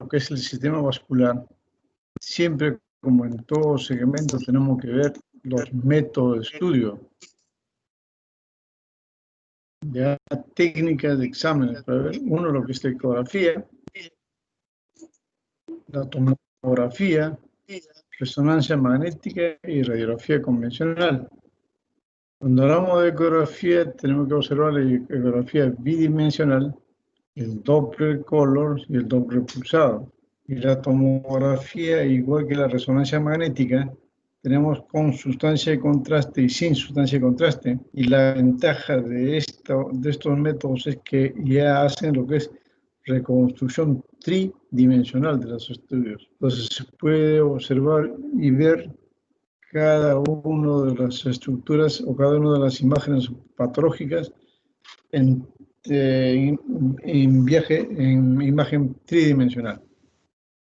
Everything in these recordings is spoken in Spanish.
que es el sistema vascular, siempre, como en todo segmento, tenemos que ver los métodos de estudio. Ya técnicas de exámenes para ver, uno, lo que es la ecografía, la tomografía, resonancia magnética y radiografía convencional. Cuando hablamos de ecografía, tenemos que observar la ecografía bidimensional, el Doppler color y el Doppler pulsado. Y la tomografía, igual que la resonancia magnética, tenemos con sustancia de contraste y sin sustancia de contraste. Y la ventaja de estos métodos es que ya hacen lo que es reconstrucción tridimensional de los estudios. Entonces se puede observar y ver cada una de las estructuras o cada una de las imágenes patológicas en imagen tridimensional.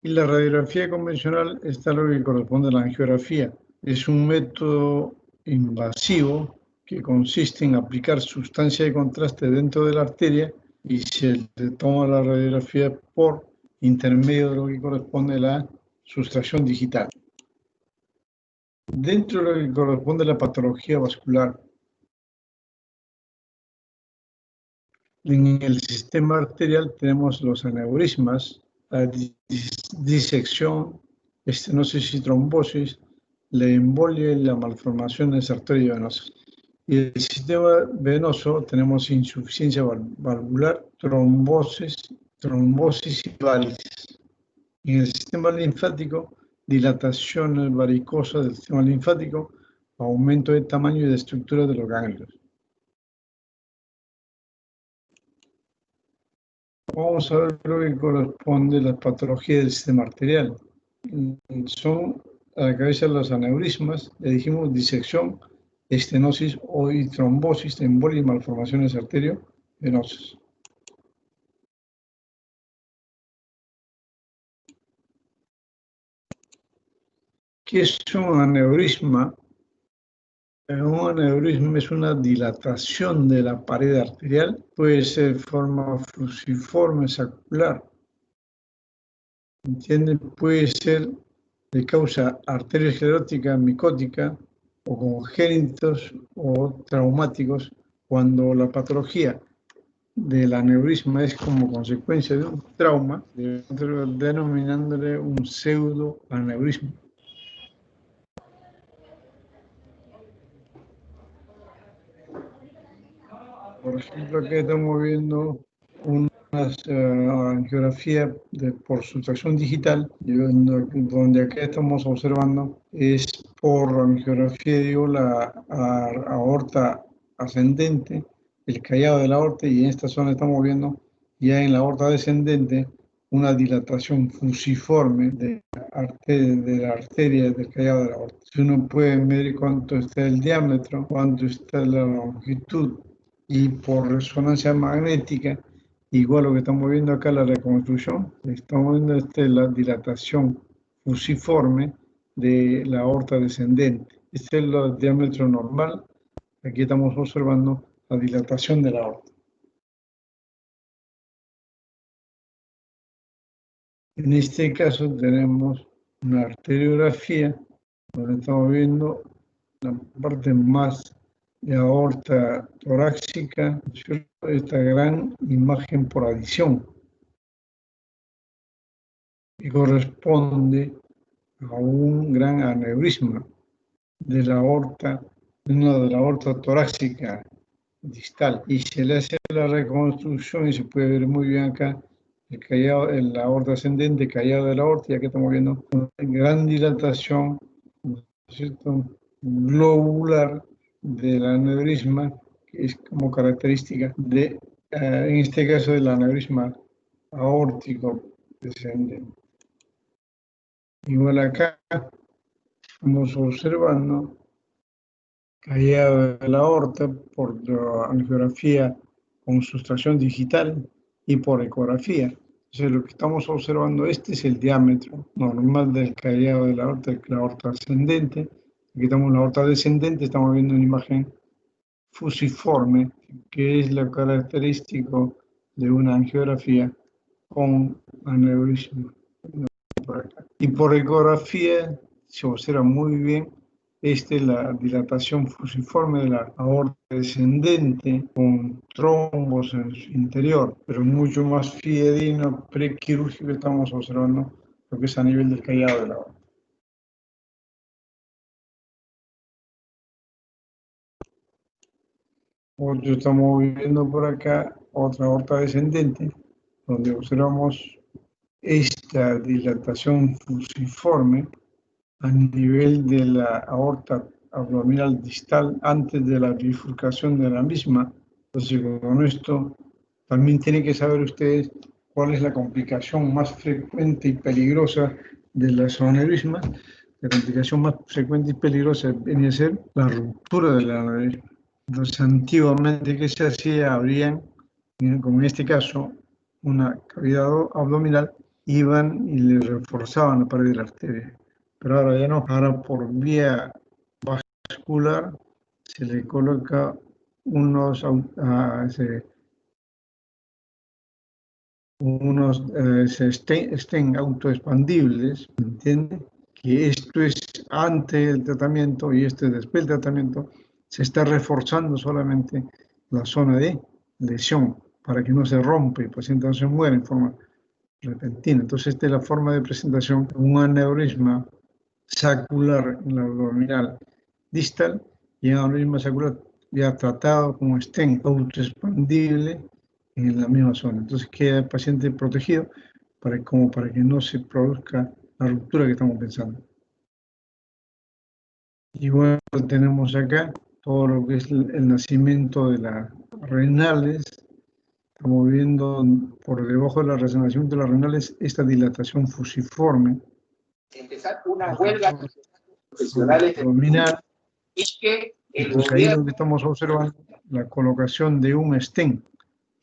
Y la radiografía convencional está lo que corresponde a la angiografía. Es un método invasivo que consiste en aplicar sustancia de contraste dentro de la arteria y se le toma la radiografía por intermedio de lo que corresponde a la sustracción digital. Dentro de lo que corresponde a la patología vascular, en el sistema arterial tenemos los aneurismas, la disección, estenosis y trombosis, la embolia y las malformaciones arteriovenosas. Y el sistema venoso tenemos insuficiencia valvular, trombosis y válisis. En el sistema linfático, dilatación varicosa del sistema linfático, aumento de tamaño y de estructura de los ganglios. Vamos a ver lo que corresponde a la patología del sistema arterial. Son a la cabeza los aneurismas, le dijimos disección, estenosis y trombosis, embolia y malformaciones arteriovenosas. ¿Qué es un aneurisma? Un aneurisma es una dilatación de la pared arterial, puede ser de forma fusiforme, sacular, ¿entienden? Puede ser de causa arteriosclerótica, micótica, o congénitos o traumáticos, cuando la patología del aneurisma es como consecuencia de un trauma, denominándole un pseudoaneurisma. Por ejemplo, aquí estamos viendo una angiografía por sustracción digital, donde aquí estamos observando es por angiografía, digo, la aorta ascendente, el callado de la aorta, y en esta zona estamos viendo ya en la aorta descendente una dilatación fusiforme de la arteria del callado de la aorta. Si uno puede medir cuánto está el diámetro, cuánto está la longitud, y por resonancia magnética, igual lo que estamos viendo acá, la reconstrucción, estamos viendo la dilatación fusiforme de la aorta descendente. Este es el diámetro normal. Aquí estamos observando la dilatación de la aorta. En este caso tenemos una arteriografía donde estamos viendo la parte más de aorta torácica, esta gran imagen por adición, que corresponde a un gran aneurisma de la aorta, de la aorta torácica distal, y se le hace la reconstrucción y se puede ver muy bien acá el callado, la aorta ascendente, callado de la aorta, y aquí estamos viendo una gran dilatación, ¿cierto?, globular del aneurisma, que es como característica de, en este caso, del aneurisma aórtico descendente. Igual acá estamos observando callado de la aorta por la angiografía con sustracción digital y por ecografía. Entonces, lo que estamos observando, este es el diámetro normal del callado de la aorta ascendente. Aquí estamos en la aorta descendente, estamos viendo una imagen fusiforme, que es lo característico de una angiografía con aneurisma. Y por ecografía se observa muy bien la dilatación fusiforme de la aorta descendente con trombos en su interior, pero mucho más fidedigno prequirúrgico estamos observando lo que es a nivel del callado de la aorta. Otro estamos viendo por acá otra aorta descendente, donde observamos esta dilatación fusiforme a nivel de la aorta abdominal distal antes de la bifurcación de la misma. Entonces, con esto también tienen que saber ustedes cuál es la complicación más frecuente y peligrosa de las aneurismas. La complicación más frecuente y peligrosa viene a ser la ruptura del aneurisma. Entonces, antiguamente, ¿qué se hacía? Habrían, como en este caso, una cavidad abdominal, iban y le reforzaban la pared de la arteria. Pero ahora ya no. Ahora por vía vascular se le coloca unos estén autoexpandibles, ¿entiende? Que esto es antes del tratamiento y este después del tratamiento, se está reforzando solamente la zona de lesión para que no se rompa y el paciente no se muera en forma repentina. Entonces, esta es la forma de presentación de un aneurisma saccular en la abdominal distal y un aneurisma saccular ya tratado como stent autoexpandible en la misma zona. Entonces queda el paciente protegido como para que no se produzca la ruptura que estamos pensando. Y bueno, tenemos acá todo lo que es el nacimiento de las renales. Estamos viendo por debajo de la resonancia de las renales esta dilatación fusiforme. Empezar una huelga de profesionales abdominal. Y que entonces ahí es donde estamos observando la colocación de un stent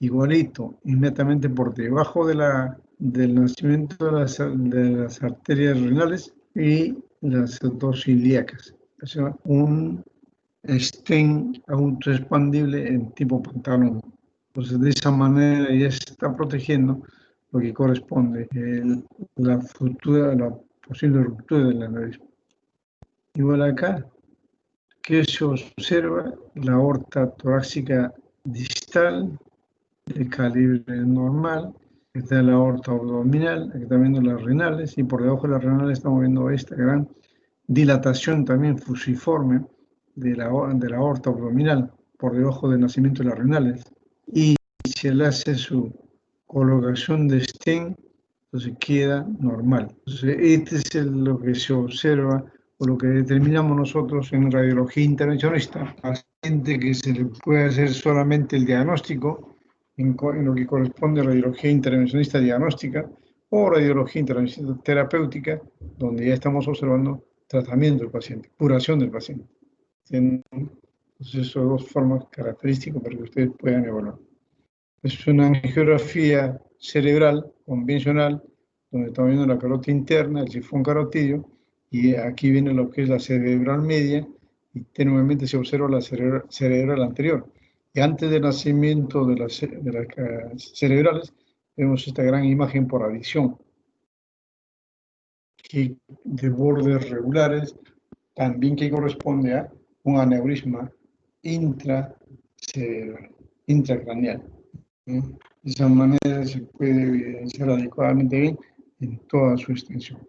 igualito, inmediatamente por debajo del nacimiento de las arterias renales y las dos ilíacas. O sea, un stent autoexpandible en tipo pantalón. Entonces, de esa manera ya se está protegiendo lo que corresponde la posible ruptura de la nariz. Igual acá, que se observa la aorta torácica distal de calibre normal, está la aorta abdominal, aquí estamos viendo las renales, y por debajo de las renales estamos viendo esta gran dilatación también fusiforme de la aorta abdominal, por debajo del nacimiento de las renales. Y se le hace su colocación de stent, entonces queda normal. Entonces, este es lo que se observa o lo que determinamos nosotros en radiología intervencionista. Paciente que se le puede hacer solamente el diagnóstico en lo que corresponde a radiología intervencionista diagnóstica o radiología intervencionista terapéutica, donde ya estamos observando tratamiento del paciente, curación del paciente. Entonces, son dos formas características para que ustedes puedan evaluar. Es una angiografía cerebral convencional, donde estamos viendo la carótida interna, el sifón carotidio, y aquí viene lo que es la cerebral media, y tenuemente se observa la cerebral anterior. Y antes del nacimiento de las cerebrales, vemos esta gran imagen por adición, de bordes regulares, también que corresponde a un aneurisma intracerebral, intracraneal. De esa manera se puede evidenciar adecuadamente bien en toda su extensión.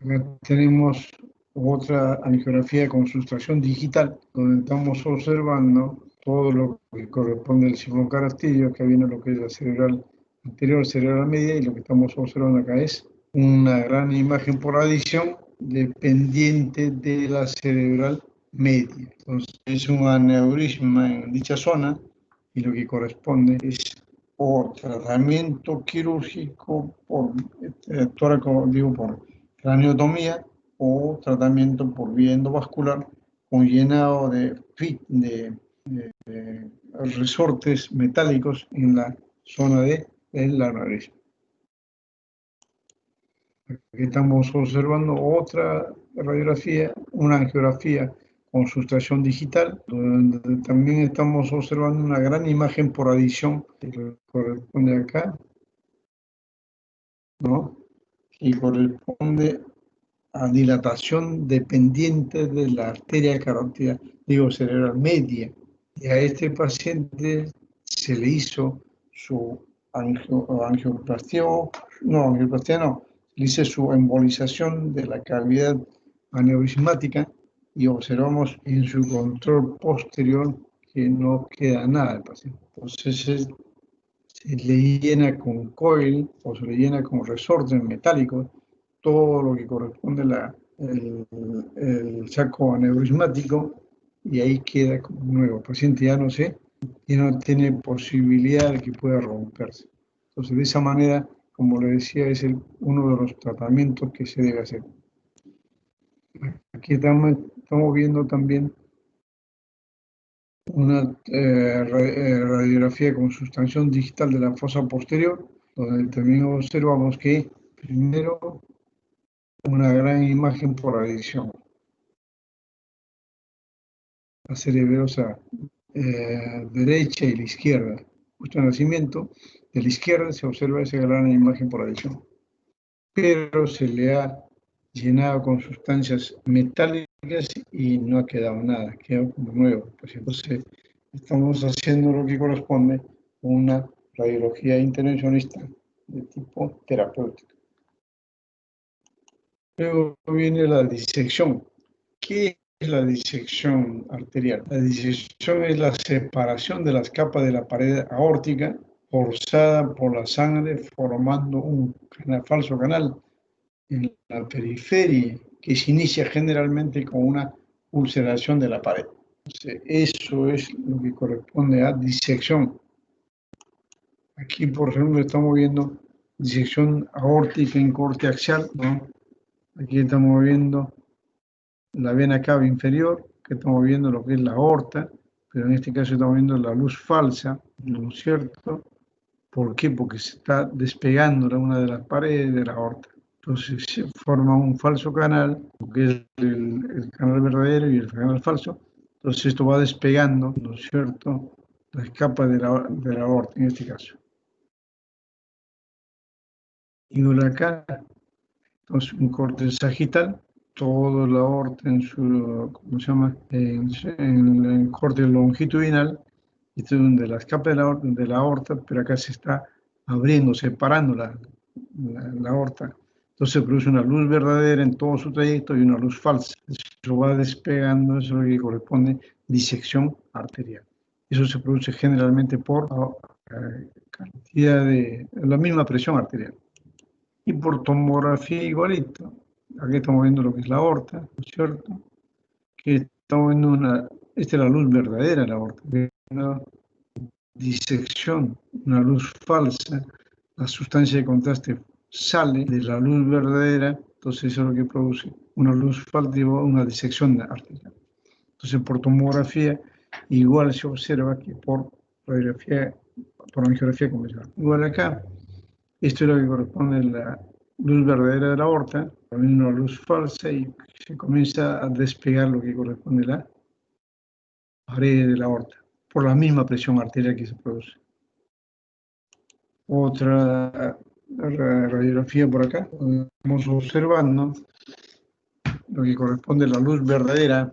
Acá tenemos otra angiografía con sustracción digital, donde estamos observando todo lo que corresponde al sifón carotidio, que viene lo que es la cerebral anterior, cerebral media, y lo que estamos observando acá es una gran imagen por adición dependiente de la cerebral media. Entonces es un aneurisma en dicha zona y lo que corresponde es o tratamiento quirúrgico por craniotomía o tratamiento por vía endovascular con llenado de resortes metálicos en la zona de la nariz. Aquí estamos observando otra radiografía, una angiografía con sustracción digital, donde también estamos observando una gran imagen por adición que corresponde acá. ¿no? Y corresponde a dilatación dependiente de la arteria carótida, digo, cerebral media. Y a este paciente se le hizo su angioplastia, no, se le hizo su embolización de la cavidad aneurismática y observamos en su control posterior que no queda nada del paciente. Entonces se le llena con coil o se le llena con resortes metálicos todo lo que corresponde el saco aneurismático y ahí queda como nuevo. El paciente ya no sé y no tiene posibilidad de que pueda romperse. Entonces, de esa manera, como le decía, es uno de los tratamientos que se debe hacer. Aquí estamos viendo también una radiografía con sustracción digital de la fosa posterior, donde también observamos que primero una gran imagen por adición, la cerebrosa derecha y la izquierda. Justo en el nacimiento, de la izquierda se observa esa gran imagen por adición, pero se le ha llenado con sustancias metálicas y no ha quedado nada, quedó como nuevo. Pues entonces estamos haciendo lo que corresponde a una radiología intervencionista de tipo terapéutico. Luego viene la disección. ¿Qué es la disección arterial? La disección es la separación de las capas de la pared aórtica forzada por la sangre formando un falso canal en la periferia que se inicia generalmente con una ulceración de la pared. Entonces, eso es lo que corresponde a disección. Aquí, por ejemplo, estamos viendo disección aórtica en corte axial, ¿no? Aquí estamos viendo la vena cava inferior, que estamos viendo lo que es la aorta, pero en este caso estamos viendo la luz falsa, ¿no es cierto? ¿Por qué? Porque se está despegando una de las paredes de la aorta. Entonces se forma un falso canal, que es el canal verdadero y el canal falso. Entonces esto va despegando, ¿no es cierto?, las capas de la aorta en este caso. Y por acá, entonces un corte sagital, toda la aorta en su, ¿cómo se llama?, en el corte longitudinal, y esto es donde las capas de la aorta, pero acá se está abriendo, separando la aorta. Entonces se produce una luz verdadera en todo su trayecto y una luz falsa. Eso va despegando, eso es lo que corresponde disección arterial. Eso se produce generalmente por cantidad de la misma presión arterial. Y por tomografía igualito. Aquí estamos viendo lo que es la aorta, ¿no es cierto? Que estamos viendo esta es la luz verdadera de la aorta. Una disección, una luz falsa, la sustancia de contraste sale de la luz verdadera, entonces eso es lo que produce una luz falsa y una disección arterial. Entonces por tomografía igual se observa que por radiografía, por angiografía convencional. Igual acá, esto es lo que corresponde a la luz verdadera de la aorta, también una luz falsa y se comienza a despegar lo que corresponde a la pared de la aorta, por la misma presión arterial que se produce. Otra radiografía por acá, estamos observando lo que corresponde a la luz verdadera,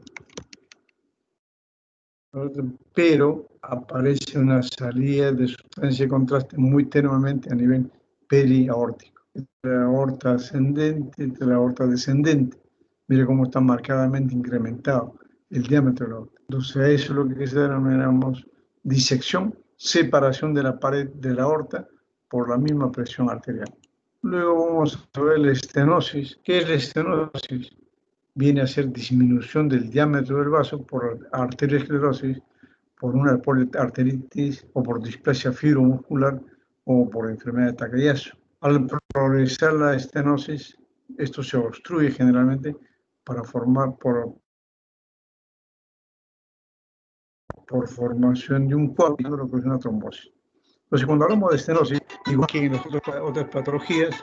pero aparece una salida de sustancia de contraste muy tenuemente a nivel periaórtico. La aorta ascendente, la aorta descendente. Mire cómo está marcadamente incrementado el diámetro de la aorta. Entonces, a eso es lo que denominamos disección, separación de la pared de la aorta por la misma presión arterial. Luego vamos a ver la estenosis. ¿Qué es la estenosis? Viene a ser disminución del diámetro del vaso por arteriosclerosis, por arteritis o por displasia fibromuscular o por enfermedad de Takayasu. Al progresar la estenosis, esto se obstruye generalmente para formar por formación de un coágulo, que es una trombosis. Entonces, cuando hablamos de estenosis, igual que en las otras patologías,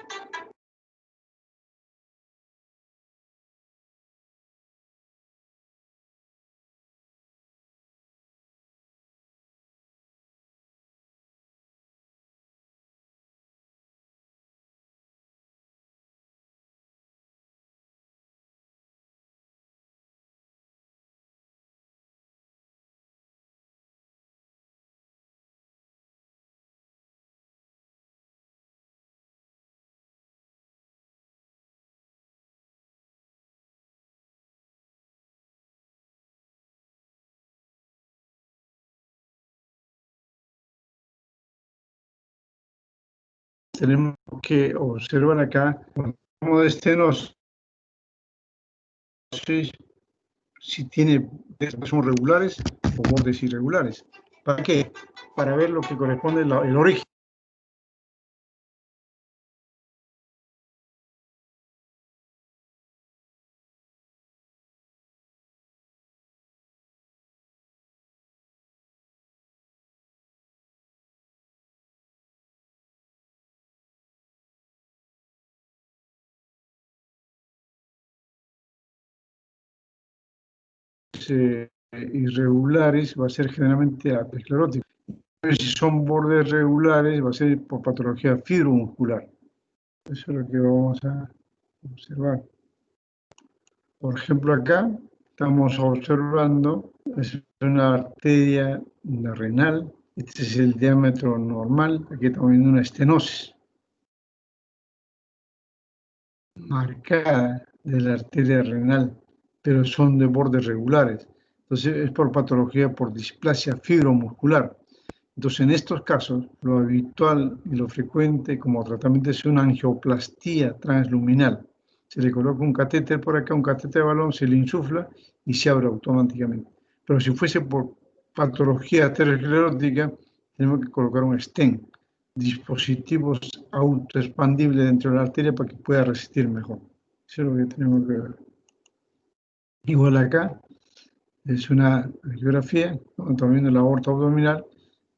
tenemos que observar acá, cuando hablamos de estenosis, si tiene bordes regulares o bordes irregulares. ¿Para qué? Para ver lo que corresponde el origen. Irregulares va a ser generalmente aterosclerótico. Si son bordes regulares va a ser por patología fibromuscular. Eso es lo que vamos a observar. Por ejemplo, acá estamos observando es una arteria renal. Este es el diámetro normal. Aquí estamos viendo una estenosis marcada de la arteria renal, pero son de bordes regulares. Entonces es por patología por displasia fibromuscular. Entonces en estos casos lo habitual y lo frecuente como tratamiento es una angioplastía transluminal. Se le coloca un catéter por acá, un catéter de balón, se le insufla y se abre automáticamente. Pero si fuese por patología aterosclerótica, tenemos que colocar un stent, dispositivos autoexpandibles dentro de la arteria para que pueda resistir mejor. Eso es lo que tenemos que ver. Igual acá es una radiografía, estamos viendo la aorta abdominal,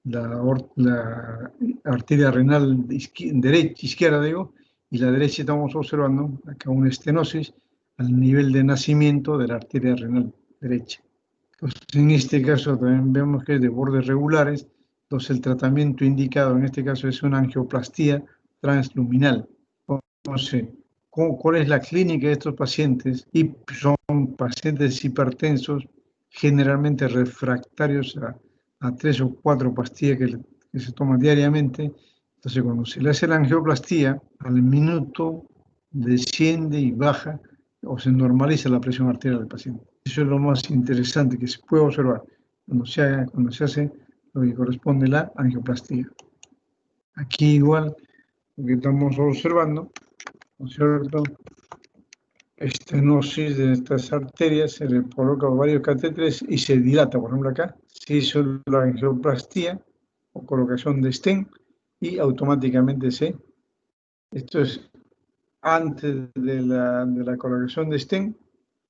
la arteria renal derecha, izquierda, digo, y la derecha estamos observando acá una estenosis al nivel de nacimiento de la arteria renal derecha. Entonces, en este caso también vemos que es de bordes regulares, entonces el tratamiento indicado en este caso es una angioplastía transluminal. Entonces, ¿cuál es la clínica de estos pacientes? Y son pacientes hipertensos, generalmente refractarios a 3 o 4 pastillas que se toman diariamente. Entonces, cuando se le hace la angioplastía, al minuto desciende y baja o se normaliza la presión arterial del paciente. Eso es lo más interesante que se puede observar cuando se hace lo que corresponde a la angioplastía. Aquí igual, lo que estamos observando, ¿no es cierto? Estenosis de estas arterias, se le colocan varios catéteres y se dilata, por ejemplo acá, se hizo la angioplastía o colocación de stent y automáticamente esto es antes de la colocación de stent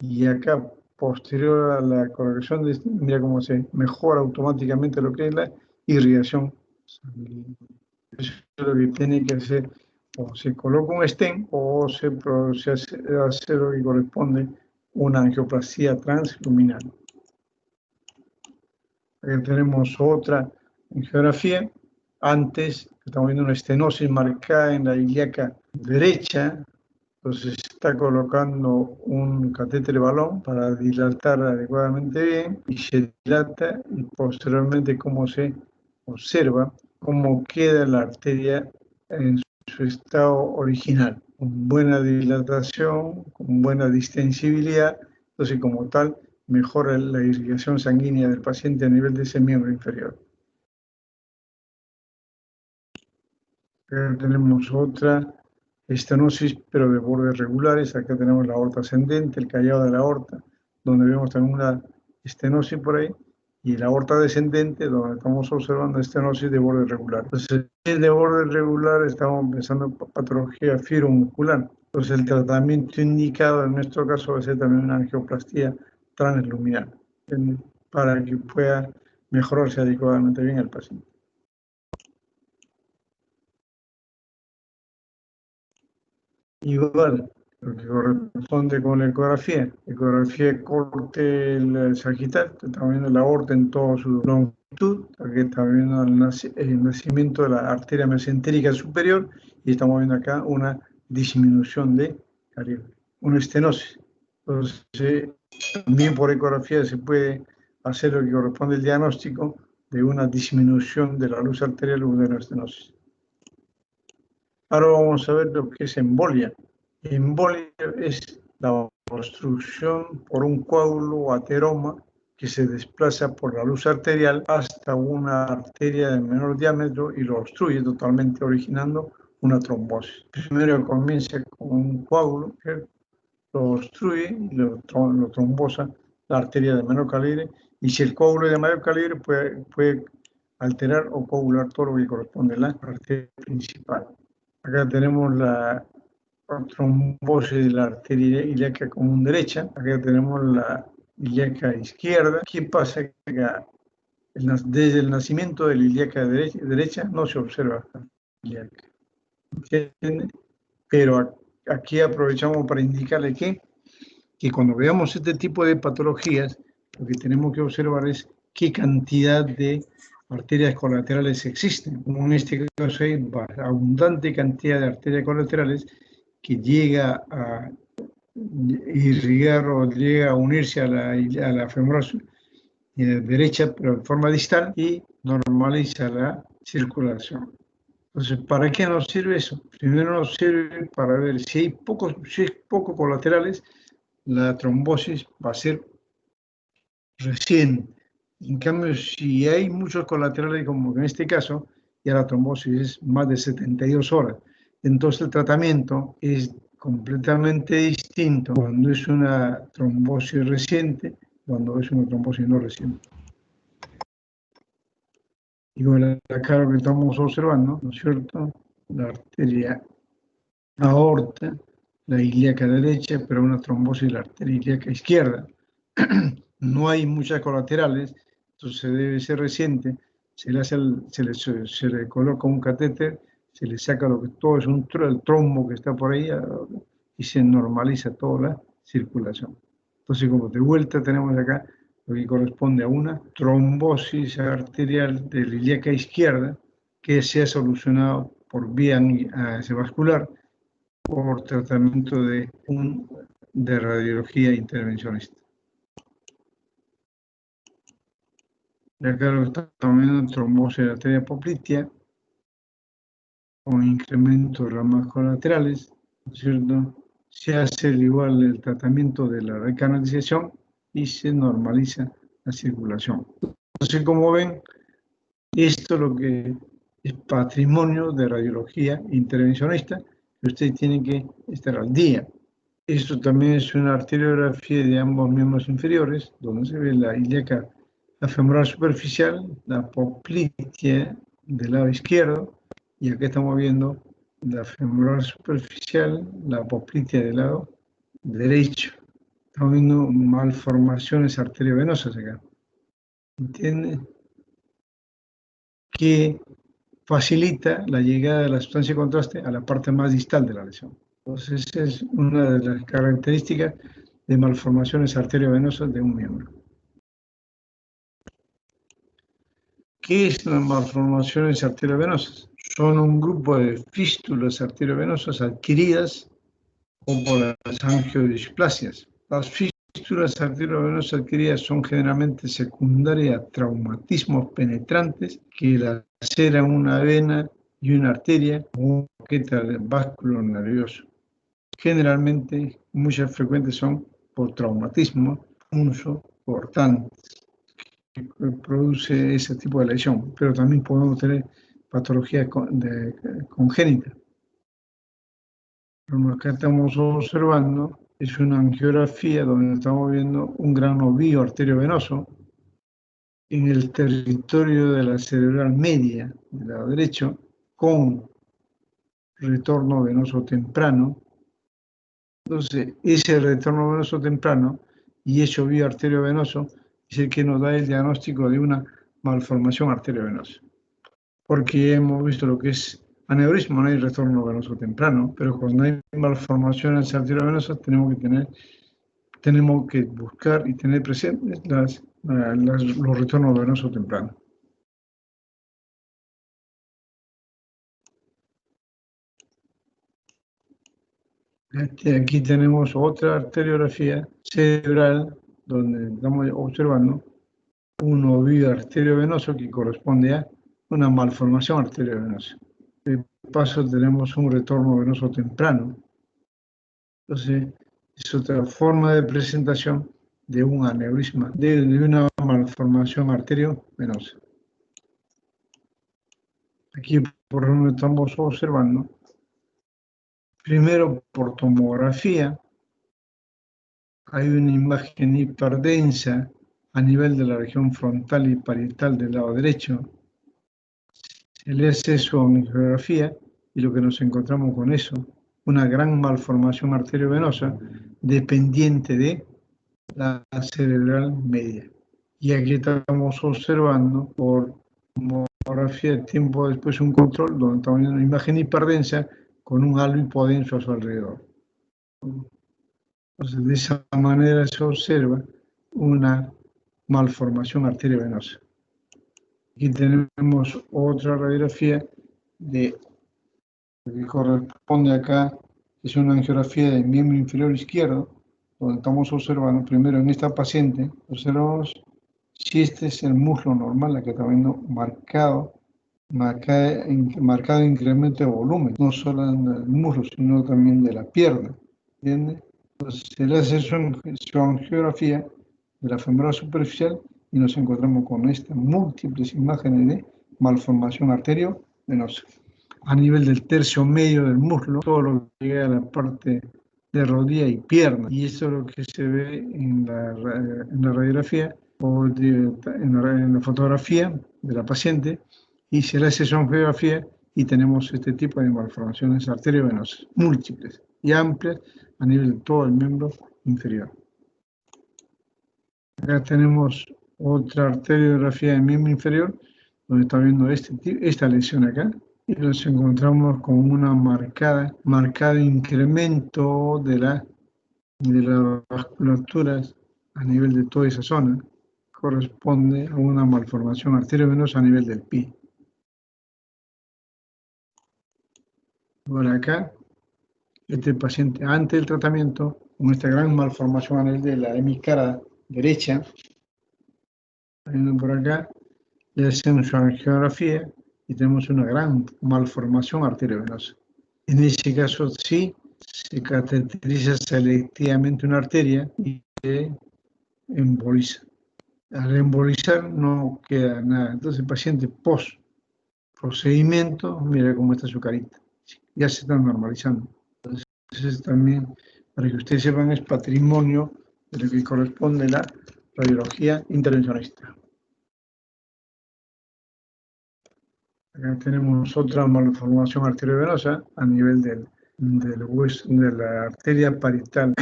y acá posterior a la colocación de stent, mira cómo se mejora automáticamente lo que es la irrigación sanguínea. Eso es lo que tiene que hacer, o se coloca un stent o se hace lo que corresponde una angioplastía transluminal. Aquí tenemos otra angiografía. Antes estamos viendo una estenosis marcada en la ilíaca derecha. Entonces se está colocando un catéter de balón para dilatar adecuadamente bien y se dilata y posteriormente cómo se observa cómo queda la arteria en su estado original, con buena dilatación, con buena distensibilidad, entonces como tal mejora la irrigación sanguínea del paciente a nivel de ese miembro inferior. Acá tenemos otra estenosis, pero de bordes regulares. Acá tenemos la aorta ascendente, el callado de la aorta, donde vemos también una estenosis por ahí, y la aorta descendente, donde estamos observando estenosis de bordes regulares. Entonces, si es de bordes regulares, estamos pensando en patología fibromuscular. Entonces, el tratamiento indicado en nuestro caso va a ser también una angioplastía transluminal, para que pueda mejorarse adecuadamente bien el paciente. Igual, lo que corresponde con la ecografía corte el sagital, estamos viendo la aorta en toda su longitud, aquí estamos viendo el nacimiento de la arteria mesentérica superior y estamos viendo acá una disminución de caribe, una estenosis. Entonces, también por ecografía se puede hacer lo que corresponde al diagnóstico de una disminución de la luz arterial o de la estenosis. Ahora vamos a ver lo que es embolia. Embolia es la obstrucción por un coágulo o ateroma que se desplaza por la luz arterial hasta una arteria de menor diámetro y lo obstruye totalmente, originando una trombosis. Primero comienza con un coágulo que lo obstruye y lo trombosa la arteria de menor calibre, y si el coágulo es de mayor calibre puede alterar o coagular todo lo que corresponde a la arteria principal. Acá tenemos la trombosis de la arteria ilíaca común derecha, acá tenemos la ilíaca izquierda. ¿Qué pasa? Acá, desde el nacimiento de la ilíaca derecha no se observa ilíaca, ¿entiende? Pero aquí aprovechamos para indicarle que cuando veamos este tipo de patologías, lo que tenemos que observar es qué cantidad de arterias colaterales existen. Como en este caso hay abundante cantidad de arterias colaterales que llega a irrigar o llega a unirse a la femoral derecha, pero de forma distal, y normaliza la circulación. Entonces, ¿para qué nos sirve eso? Primero nos sirve para ver si hay pocos colaterales, la trombosis va a ser reciente. En cambio, si hay muchos colaterales, como en este caso, ya la trombosis es más de 72 horas. Entonces, el tratamiento es completamente distinto cuando es una trombosis reciente, cuando es una trombosis no reciente. Y bueno, acá lo que estamos observando, ¿no es cierto? La arteria aorta, la ilíaca derecha, pero una trombosis de la arteria ilíaca izquierda. No hay muchas colaterales, entonces debe ser reciente. Se le coloca un catéter, se le saca lo que todo es el trombo que está por ahí y se normaliza toda la circulación. Entonces, como de vuelta tenemos acá lo que corresponde a una trombosis arterial de la ilíaca izquierda que se ha solucionado por vía vascular por tratamiento de radiología intervencionista. Y acá lo que estamos viendo, trombosis de la arteria poplitea con incremento de ramas colaterales, ¿no es cierto? Se hace igual el tratamiento de la recanalización y se normaliza la circulación. Entonces, como ven, esto es lo que es patrimonio de radiología intervencionista, que ustedes tienen que estar al día. Esto también es una arteriografía de ambos miembros inferiores, donde se ve la ilíaca, la femoral superficial, la poplitea del lado izquierdo, y acá estamos viendo la femoral superficial, la poplitea del lado derecho. Estamos viendo malformaciones arteriovenosas acá. ¿Entiende? Que facilita la llegada de la sustancia de contraste a la parte más distal de la lesión. Entonces, esa es una de las características de malformaciones arteriovenosas de un miembro. ¿Qué es las malformaciones arteriovenosas? Son un grupo de fístulas arteriovenosas adquiridas o por las angiodisplasias. Las fístulas arteriovenosas adquiridas son generalmente secundarias a traumatismos penetrantes que laceran una vena y una arteria o un paquete vascular nervioso. Generalmente, muchas frecuentes son por traumatismo punzocortantes, que produce ese tipo de lesión, pero también podemos tener patología congénita. Lo que estamos observando es una angiografía donde estamos viendo un gran ovío arteriovenoso en el territorio de la cerebral media del lado derecho, con retorno venoso temprano. Entonces, ese retorno venoso temprano y ese ovío arteriovenoso es el que nos da el diagnóstico de una malformación arteriovenosa. Porque hemos visto lo que es aneurisma, no hay retorno venoso temprano, pero cuando hay malformaciones arteriovenosas tenemos que buscar y tener presentes los retornos venosos tempranos. Aquí tenemos otra arteriografía cerebral donde estamos observando un ovío arteriovenoso que corresponde a una malformación arteriovenosa. De paso tenemos un retorno venoso temprano. Entonces, es otra forma de presentación de un aneurisma, de una malformación arteriovenosa. Aquí, por ejemplo, estamos observando Primero, por tomografía, hay una imagen hiperdensa a nivel de la región frontal y parietal del lado derecho. Se le hace eso en angiografía y lo que nos encontramos con eso, una gran malformación arteriovenosa dependiente de la cerebral media. Y aquí estamos observando por tomografía tiempo después un control donde estamos viendo una imagen hiperdensa con un halo hipodenso a su alrededor. Entonces, de esa manera se observa una malformación arteriovenosa. Aquí tenemos otra radiografía de lo que corresponde acá, es una angiografía del miembro inferior izquierdo, donde estamos observando primero en esta paciente, observamos si este es el muslo normal, la que está viendo marcado incremento de volumen, no solo en el muslo, sino también de la pierna, ¿entiende? Entonces se le hace su angiografía de la femoral superficial y nos encontramos con estas múltiples imágenes de malformación arteriovenosa. A nivel del tercio medio del muslo, todo lo que llega a la parte de rodilla y pierna. Y esto es lo que se ve en la radiografía o en la fotografía de la paciente, y se le hace su angiografía y tenemos este tipo de malformaciones arteriovenosas múltiples y amplias a nivel de todo el miembro inferior. Acá tenemos otra arteriografía del miembro inferior, donde está viendo esta lesión acá, y nos encontramos con una marcado incremento de las vasculaturas a nivel de toda esa zona. Corresponde a una malformación arteriovenosa a nivel del pie. Por acá, este paciente antes del tratamiento, con esta gran malformación a nivel de la hemicara derecha, viendo por acá, le hacemos su angiografía y tenemos una gran malformación arteriovenosa. En ese caso sí se cateteriza selectivamente una arteria y se emboliza. Al embolizar no queda nada. Entonces el paciente post procedimiento, mira cómo está su carita. Ya se está normalizando. Entonces también, para que ustedes sepan, es patrimonio de lo que corresponde a la radiología intervencionista. Acá tenemos otra malformación arteriovenosa a nivel del hueso, de la arteria parietal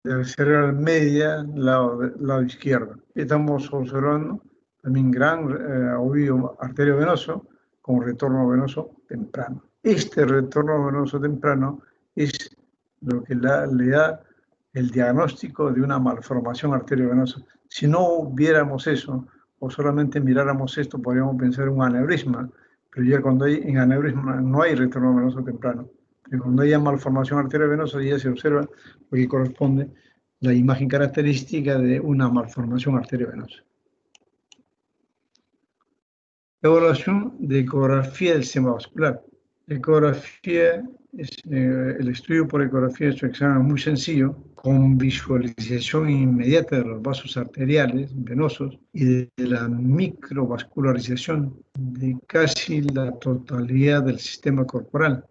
del cerebral media, lado izquierdo. Estamos observando también gran ovillo arteriovenoso con retorno venoso temprano. Este retorno venoso temprano es lo que le da el diagnóstico de una malformación arteriovenosa. Si no viéramos eso, o solamente miráramos esto, podríamos pensar en un aneurisma, pero ya cuando hay en aneurisma no hay retorno venoso temprano. Pero cuando hay malformación arteriovenosa ya se observa lo que corresponde la imagen característica de una malformación arteriovenosa. Evaluación de ecografía del sistema vascular. La ecografía es el estudio por ecografía es un examen muy sencillo, con visualización inmediata de los vasos arteriales, venosos, y de la microvascularización de casi la totalidad del sistema corporal.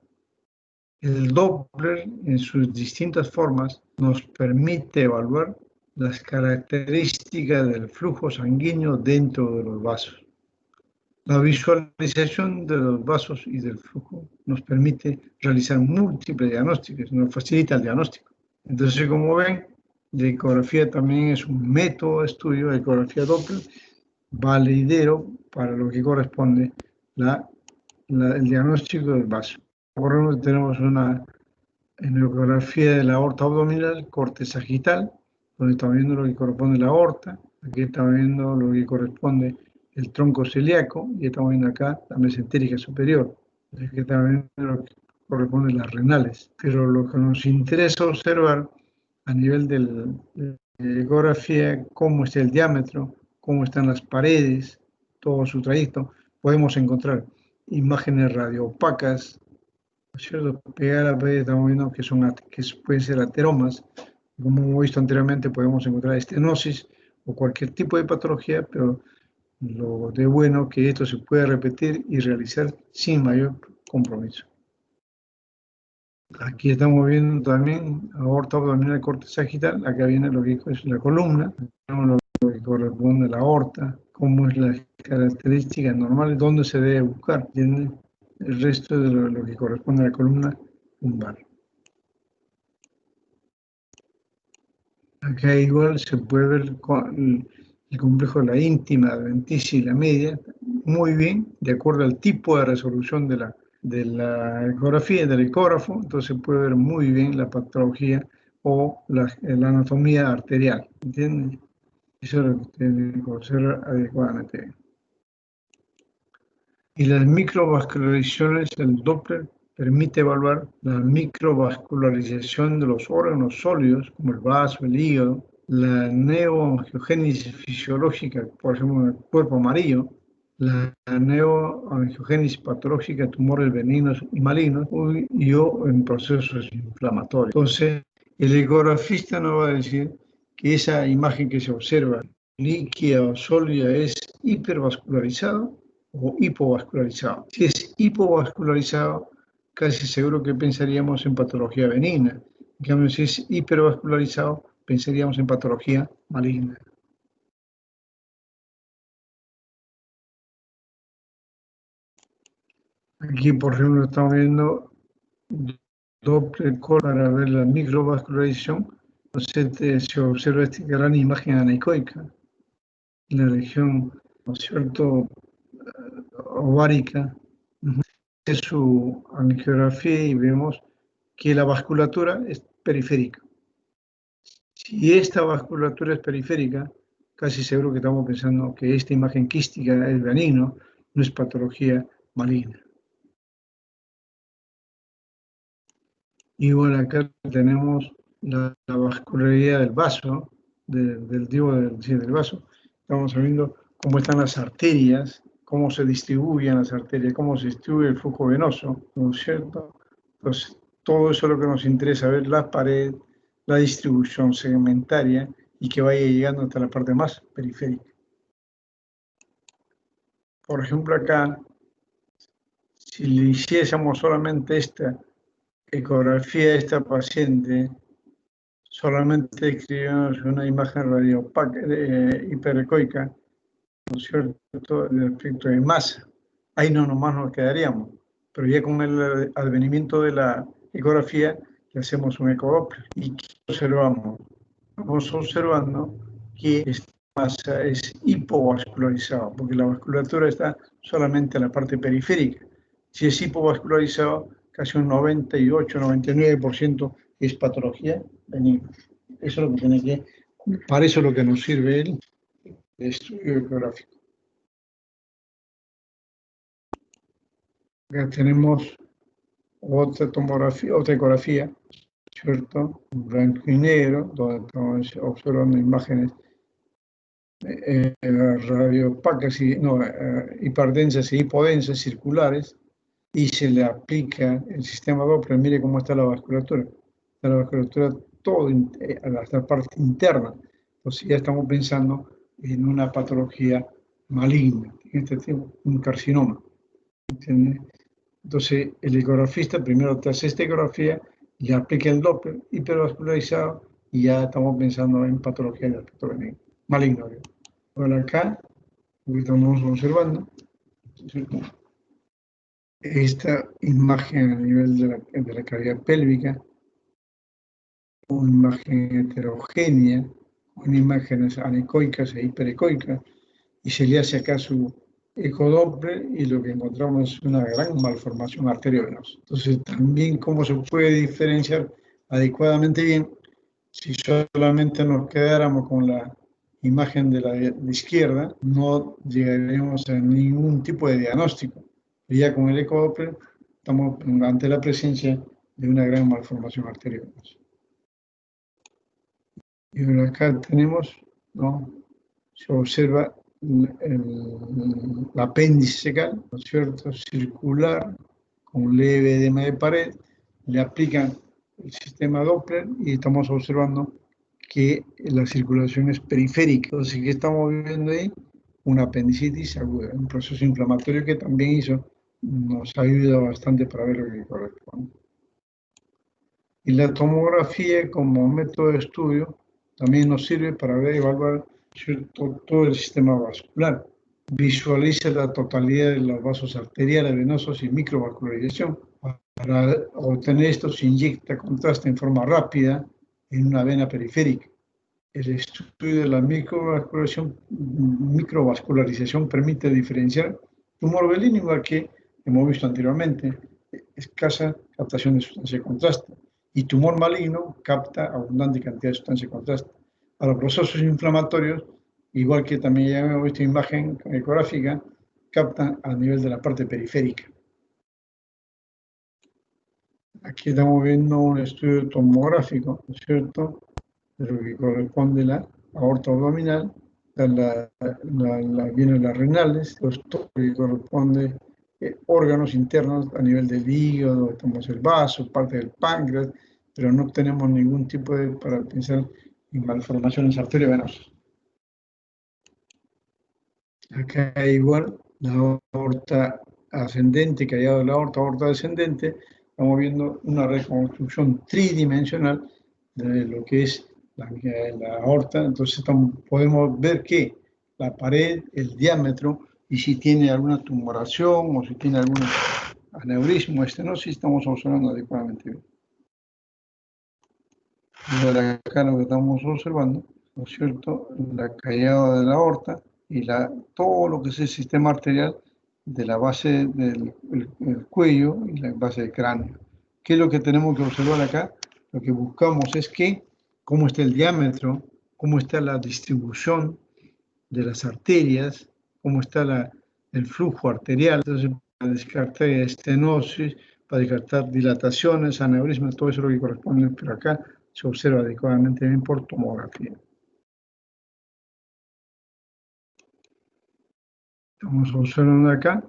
El Doppler, en sus distintas formas, nos permite evaluar las características del flujo sanguíneo dentro de los vasos. La visualización de los vasos y del flujo nos permite realizar múltiples diagnósticos, nos facilita el diagnóstico. Entonces, como ven, la ecografía también es un método de estudio, la ecografía Doppler, validero para lo que corresponde el diagnóstico del vaso. Por ejemplo, tenemos una ecografía de la aorta abdominal, corte sagital, donde estamos viendo lo que corresponde a la aorta, aquí estamos viendo lo que corresponde el tronco celíaco, y estamos viendo acá la mesentérica superior, aquí estamos viendo lo que corresponde a las renales. Pero lo que nos interesa observar a nivel de la ecografía, cómo está el diámetro, cómo están las paredes, todo su trayecto. Podemos encontrar imágenes radioopacas, ¿no es cierto? Pegar a la pared estamos viendo que pueden ser ateromas. Como hemos visto anteriormente, podemos encontrar estenosis o cualquier tipo de patología, pero lo de bueno que esto se puede repetir y realizar sin mayor compromiso. Aquí estamos viendo también aorta abdominal corte sagital. Acá viene lo que es la columna, lo que corresponde a la aorta, cómo es las características normales, dónde se debe buscar, ¿entiendes? El resto de lo que corresponde a la columna lumbar. Acá igual se puede ver el complejo de la íntima, adventicia y la media muy bien, de acuerdo al tipo de resolución de la ecografía, del ecógrafo, entonces se puede ver muy bien la patología o la anatomía arterial, ¿entiendes? Eso es lo que ustedes deben conocer adecuadamente bien. Y las microvascularizaciones, el Doppler permite evaluar la microvascularización de los órganos sólidos, como el vaso, el hígado, la neoangiogénesis fisiológica, por ejemplo, en el cuerpo amarillo, la neoangiogénesis patológica de tumores benignos y malignos y o en procesos inflamatorios. Entonces, el ecografista nos va a decir que esa imagen que se observa líquida o sólida es hipervascularizada o hipovascularizado. Si es hipovascularizado, casi seguro que pensaríamos en patología benigna. En cambio, si es hipervascularizado, pensaríamos en patología maligna. Aquí, por ejemplo, estamos viendo Doppler para ver la microvascularización. Entonces, se observa esta gran imagen anecoica en la región, ¿no es cierto?, ovárica. Es su angiografía y vemos que la vasculatura es periférica. Si esta vasculatura es periférica, casi seguro que estamos pensando que esta imagen quística es benigno, no es patología maligna. Y bueno, acá tenemos la vascularidad del vaso, del vaso. Estamos viendo cómo están las arterias, cómo se distribuyen las arterias, cómo se distribuye el flujo venoso, ¿no es cierto? Entonces, todo eso es lo que nos interesa ver, las paredes, la distribución segmentaria y que vaya llegando hasta la parte más periférica. Por ejemplo, acá, si le hiciésemos solamente esta ecografía de esta paciente, solamente escribimos una imagen radiopaca, hiperecoica, ¿no es cierto?, respecto de masa. Ahí no nomás nos quedaríamos, pero ya con el advenimiento de la ecografía le hacemos un ecodoppler y observamos, vamos observando que esta masa es hipovascularizada, porque la vasculatura está solamente en la parte periférica. Si es hipovascularizado, casi un 98-99% es patología benigna. Eso es lo que tiene que, para eso es lo que nos sirve el estudio ecográfico. Acá tenemos otra tomografía, otra ecografía, ¿cierto? Blanco y negro, donde estamos observando imágenes radiopacas, hiperdensas e hipodensas circulares, y se le aplica el sistema Doppler. Mire cómo está la vasculatura. Está la vasculatura todo hasta la parte interna. Entonces ya estamos pensando en una patología maligna, en este tipo, un carcinoma. ¿Entiendes? Entonces el ecografista primero te hace esta ecografía, le aplica el Doppler hipervascularizado y ya estamos pensando en patología del aspecto benigno, maligno. Bueno, acá lo que estamos observando, ¿cierto?, esta imagen a nivel de la cavidad pélvica, una imagen heterogénea, con imágenes anecoicas e hiperecoicas, y se le hace acá su ecodoppler y lo que encontramos es una gran malformación arteriovenosa. Entonces, también cómo se puede diferenciar adecuadamente bien si solamente nos quedáramos con la imagen de la izquierda, no llegaríamos a ningún tipo de diagnóstico. Y ya con el ecodoppler estamos ante la presencia de una gran malformación arteriovenosa. Y ahora acá tenemos, ¿no?, se observa el apéndice secal, ¿no es cierto?, circular, con leve edema de pared, le aplican el sistema Doppler y estamos observando que la circulación es periférica. Entonces, ¿qué estamos viendo ahí? Una apendicitis aguda, un proceso inflamatorio que también nos ayuda bastante para ver lo que corresponde. Y la tomografía como método de estudio también nos sirve para ver, evaluar, ¿cierto?, todo el sistema vascular. Visualiza la totalidad de los vasos arteriales, venosos y microvascularización. Para obtener esto se inyecta contraste en forma rápida en una vena periférica. El estudio de la microvascularización permite diferenciar tumor benigno, igual que hemos visto anteriormente, escasa captación de sustancia de contraste, y tumor maligno capta abundante cantidad de sustancia de contraste. A los procesos inflamatorios, igual que también ya hemos visto imagen ecográfica, captan a nivel de la parte periférica. Aquí estamos viendo un estudio tomográfico, ¿no es cierto?, de lo que corresponde a la aorta abdominal, vienen las renales, todo lo que corresponde órganos internos a nivel del hígado, tenemos el vaso, parte del páncreas, pero no tenemos ningún tipo de, para pensar en malformaciones arteriovenosas. Acá igual la aorta ascendente, callado de la aorta descendente, estamos viendo una reconstrucción tridimensional de lo que es la aorta. Entonces podemos ver que la pared, el diámetro, y si tiene alguna tumoración o si tiene algún aneurismo, estenosis, estamos observando adecuadamente bien. Ahora acá lo que estamos observando, ¿no es cierto?, la caída de la aorta y todo lo que es el sistema arterial de la base del el cuello y la base del cráneo. ¿Qué es lo que tenemos que observar acá? Lo que buscamos es que cómo está el diámetro, cómo está la distribución de las arterias, cómo está el flujo arterial. Entonces, para descartar estenosis, para descartar dilataciones, aneurismas, todo eso es lo que corresponde, pero acá se observa adecuadamente bien por tomografía. Estamos observando acá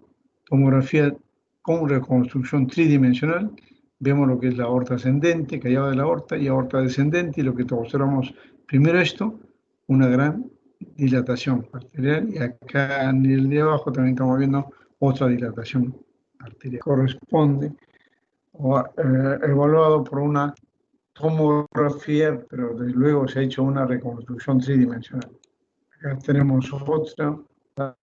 tomografía con reconstrucción tridimensional. Vemos lo que es la aorta ascendente, callado de la aorta, y aorta descendente, y lo que observamos primero esto, una gran dilatación arterial, y acá en el de abajo también estamos viendo otra dilatación arterial. Corresponde evaluado por una tomografía, pero desde luego se ha hecho una reconstrucción tridimensional. Acá tenemos otra.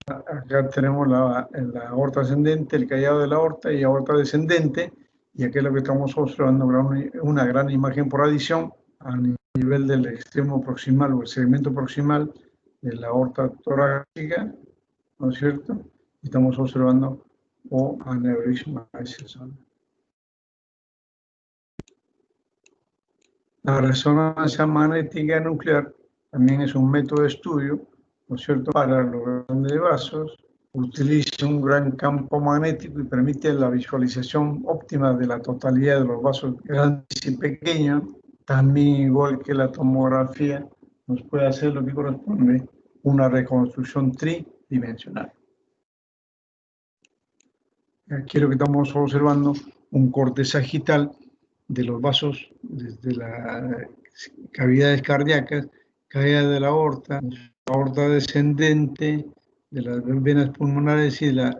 Acá tenemos la aorta ascendente, el callado de la aorta y aorta descendente, y aquí es lo que estamos observando, una gran imagen por adición a nivel del extremo proximal o el segmento proximal de la aorta torácica, ¿no es cierto? Estamos observando aneurisma a esa zona. La resonancia magnética nuclear también es un método de estudio, ¿no es cierto?, para los grandes vasos. Utiliza un gran campo magnético y permite la visualización óptima de la totalidad de los vasos grandes y pequeños. También, igual que la tomografía, nos puede hacer lo que corresponde una reconstrucción tridimensional. Aquí lo que estamos observando, un corte sagital de los vasos desde las cavidades cardíacas, caída de la aorta descendente, de las venas pulmonares y las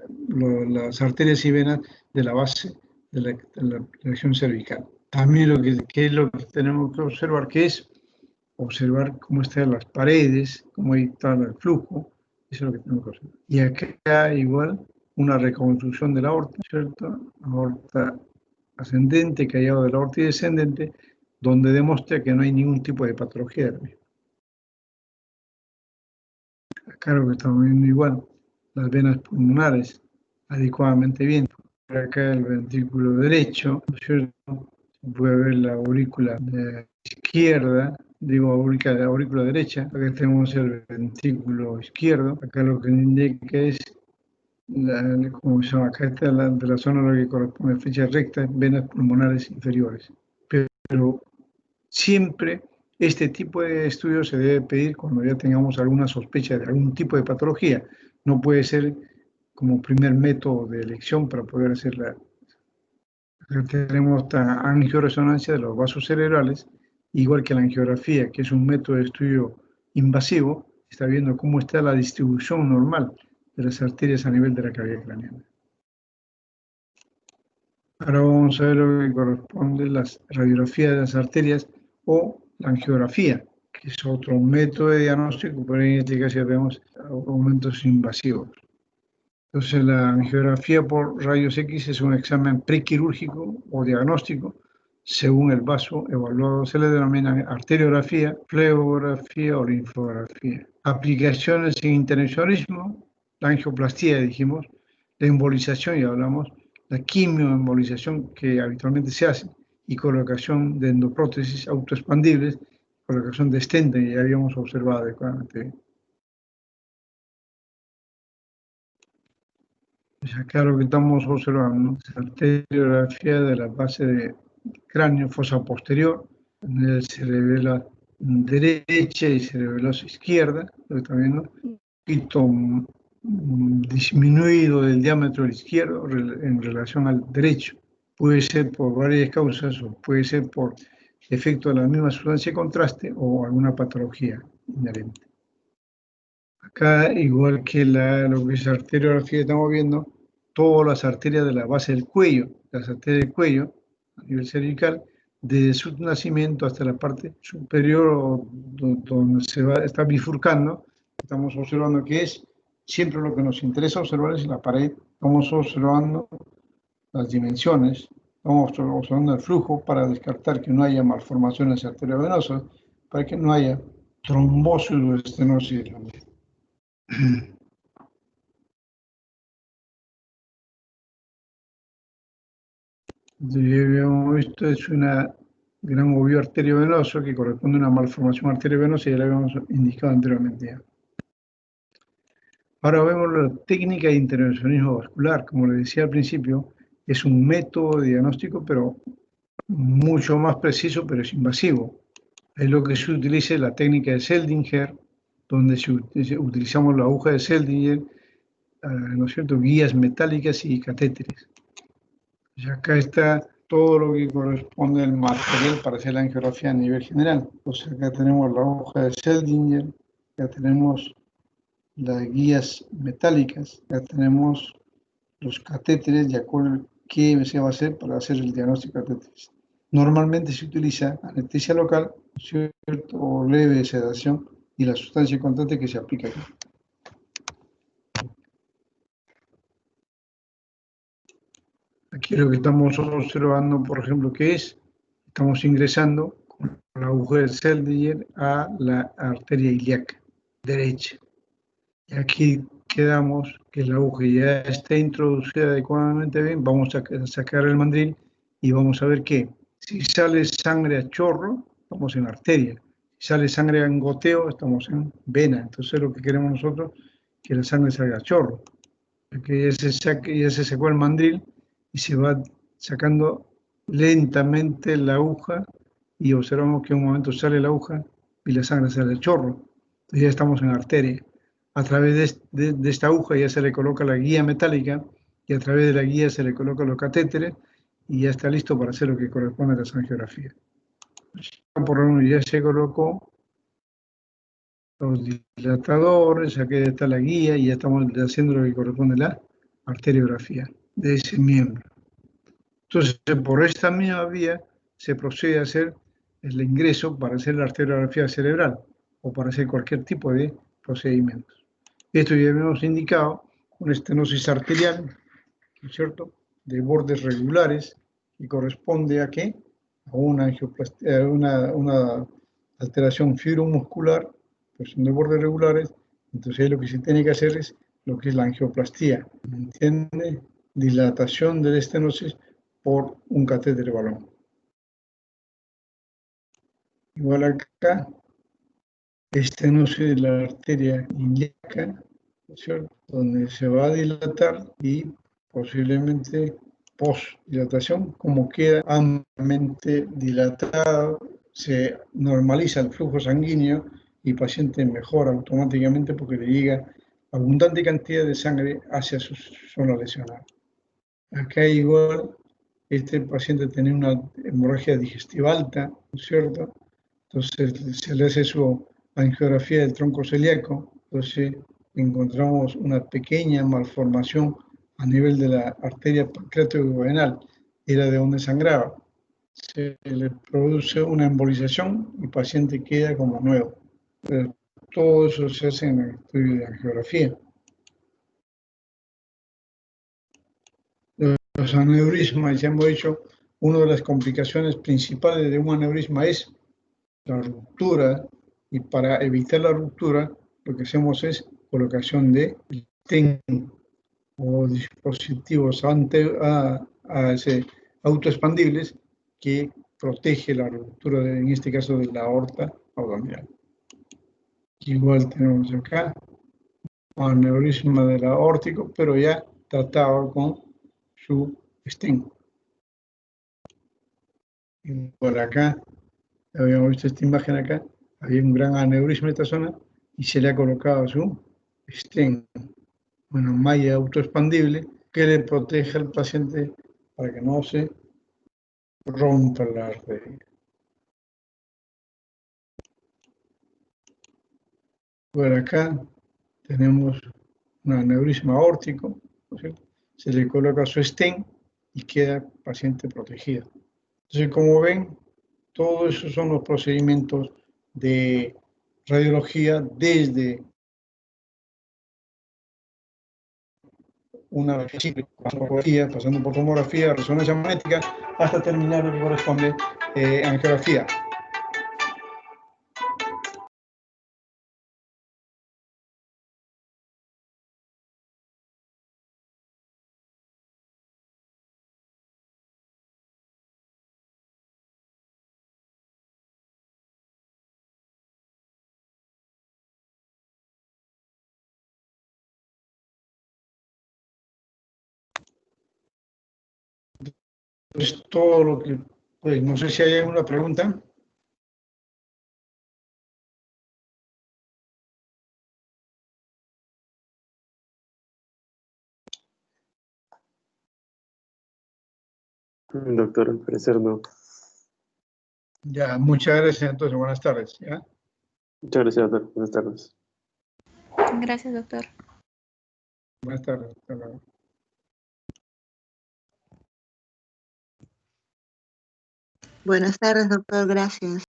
arterias y venas de la base de la región cervical. También ¿qué es lo que tenemos que observar? Que es observar cómo están las paredes, cómo está el flujo. Eso es lo que tenemos que observar. Y acá igual una reconstrucción de la aorta, ¿cierto? Aorta ascendente, callado de la aorta y descendente, donde demuestra que no hay ningún tipo de patología. Acá lo que estamos viendo igual, las venas pulmonares adecuadamente bien. Acá el ventrículo derecho, ¿no es cierto? Se puede ver la aurícula izquierda, digo aurícula derecha. Acá tenemos el ventrículo izquierdo. Acá lo que indica es, ¿cómo se llama? Acá está de la zona a la que corresponde flecha recta, venas pulmonares inferiores. Pero siempre este tipo de estudio se debe pedir cuando ya tengamos alguna sospecha de algún tipo de patología. No puede ser como primer método de elección para poder hacerla. Tenemos esta angioresonancia de los vasos cerebrales, igual que la angiografía, que es un método de estudio invasivo, está viendo cómo está la distribución normal de las arterias a nivel de la cavidad craneana. Ahora vamos a ver lo que corresponde a las radiografías de las arterias o la angiografía, que es otro método de diagnóstico, pero en este caso ya vemos aumentos invasivos. Entonces, la angiografía por rayos X es un examen prequirúrgico o diagnóstico según el vaso evaluado. Se le denomina arteriografía, flegografía o linfografía. Aplicaciones en intervencionismo, la angioplastía, dijimos, la embolización, ya hablamos, la quimioembolización que habitualmente se hace, y colocación de endoprótesis autoexpandibles, colocación de stent, que ya habíamos observado adecuadamente. Pues acá lo que estamos observando es la arteriografía de la base de cráneo, fosa posterior, donde se le ve la derecha y se le ve la izquierda, lo que está viendo, un poquito disminuido del diámetro del izquierdo en relación al derecho. Puede ser por varias causas o puede ser por efecto de la misma sustancia de contraste o alguna patología inherente. Acá, igual que lo que es arteriografía, estamos viendo todas las arterias de la base del cuello, las arterias del cuello a nivel cervical, desde su nacimiento hasta la parte superior donde está bifurcando. Estamos observando que es siempre lo que nos interesa observar es la pared. Estamos observando las dimensiones, estamos observando el flujo para descartar que no haya malformaciones arteriovenosas, para que no haya trombosis o estenosis de la misma. Esto es una gran obvio arteriovenoso que corresponde a una malformación arteriovenosa y ya lo habíamos indicado anteriormente. Ya. Ahora vemos la técnica de intervencionismo vascular. Como les decía al principio, es un método de diagnóstico, pero mucho más preciso, pero es invasivo. Es lo que se utiliza la técnica de Seldinger, donde utilizamos la aguja de Seldinger, ¿no es cierto?, guías metálicas y catéteres. Y acá está todo lo que corresponde al material para hacer la angiografía a nivel general. Pues acá tenemos la hoja de Seldinger, ya tenemos las guías metálicas, ya tenemos los catéteres de acuerdo a qué se va a hacer para hacer el diagnóstico de catéteres. Normalmente se utiliza anestesia local, ¿cierto?, o leve sedación y la sustancia constante que se aplica aquí. Aquí lo que estamos observando, por ejemplo, que estamos ingresando con la aguja de Seldinger a la arteria ilíaca derecha. Y aquí quedamos que la aguja ya está introducida adecuadamente bien. Vamos a sacar el mandril y vamos a ver que si sale sangre a chorro, estamos en arteria. Si sale sangre en goteo, estamos en vena. Entonces lo que queremos nosotros es que la sangre salga a chorro. Que ya se sacó el mandril y se va sacando lentamente la aguja y observamos que en un momento sale la aguja y la sangre sale a chorro. Entonces ya estamos en arteria. A través de esta aguja ya se le coloca la guía metálica y a través de la guía se le colocan los catéteres y ya está listo para hacer lo que corresponde a la angiografía. Por lo menos ya se colocó los dilatadores, aquí está la guía y ya estamos haciendo lo que corresponde a la arteriografía de ese miembro. Entonces, por esta misma vía se procede a hacer el ingreso para hacer la arteriografía cerebral o para hacer cualquier tipo de procedimientos. Esto ya hemos indicado, una estenosis arterial, ¿no es cierto?, de bordes regulares, que corresponde a ¿qué? A una alteración fibromuscular, pues son de bordes regulares. Entonces ahí lo que se tiene que hacer es lo que es la angioplastía, ¿me entiende? Dilatación de la estenosis por un catéter balón. Igual acá, estenosis de la arteria ilíaca, ¿cierto?, donde se va a dilatar y posiblemente post-dilatación, como queda ampliamente dilatado, se normaliza el flujo sanguíneo y el paciente mejora automáticamente porque le llega abundante cantidad de sangre hacia su zona lesionada. Acá igual, este paciente tiene una hemorragia digestiva alta, ¿no es cierto? Entonces se le hace su angiografía del tronco celíaco, entonces encontramos una pequeña malformación a nivel de la arteria pancreático-duodenal. era de donde sangraba. Se le produce una embolización y el paciente queda como nuevo. Pero todo eso se hace en el estudio de angiografía. Los aneurismas, ya hemos dicho, una de las complicaciones principales de un aneurisma es la ruptura, y para evitar la ruptura lo que hacemos es colocación de stent o dispositivos autoexpandibles que protege la ruptura, en este caso de la aorta abdominal. Igual tenemos acá aneurisma del aórtico, pero ya tratado con su stent. Y por acá, habíamos visto esta imagen acá, había un gran aneurisma en esta zona y se le ha colocado su stent, una malla autoexpandible que le protege al paciente para que no se rompa la arteria. Por acá tenemos un aneurisma aórtico, ¿no es cierto? Se le coloca su stent y queda el paciente protegido. Entonces, como ven, todos esos son los procedimientos de radiología desde una simple tomografía, pasando por tomografía, resonancia magnética, hasta terminar lo que corresponde angiografía. Pues todo lo que, pues no sé si hay alguna pregunta. Doctor, al parecer no. Ya, muchas gracias. Entonces, buenas tardes. ¿Ya? Muchas gracias, doctor. Buenas tardes. Gracias, doctor. Buenas tardes. Hasta luego. Buenas tardes, doctor. Gracias.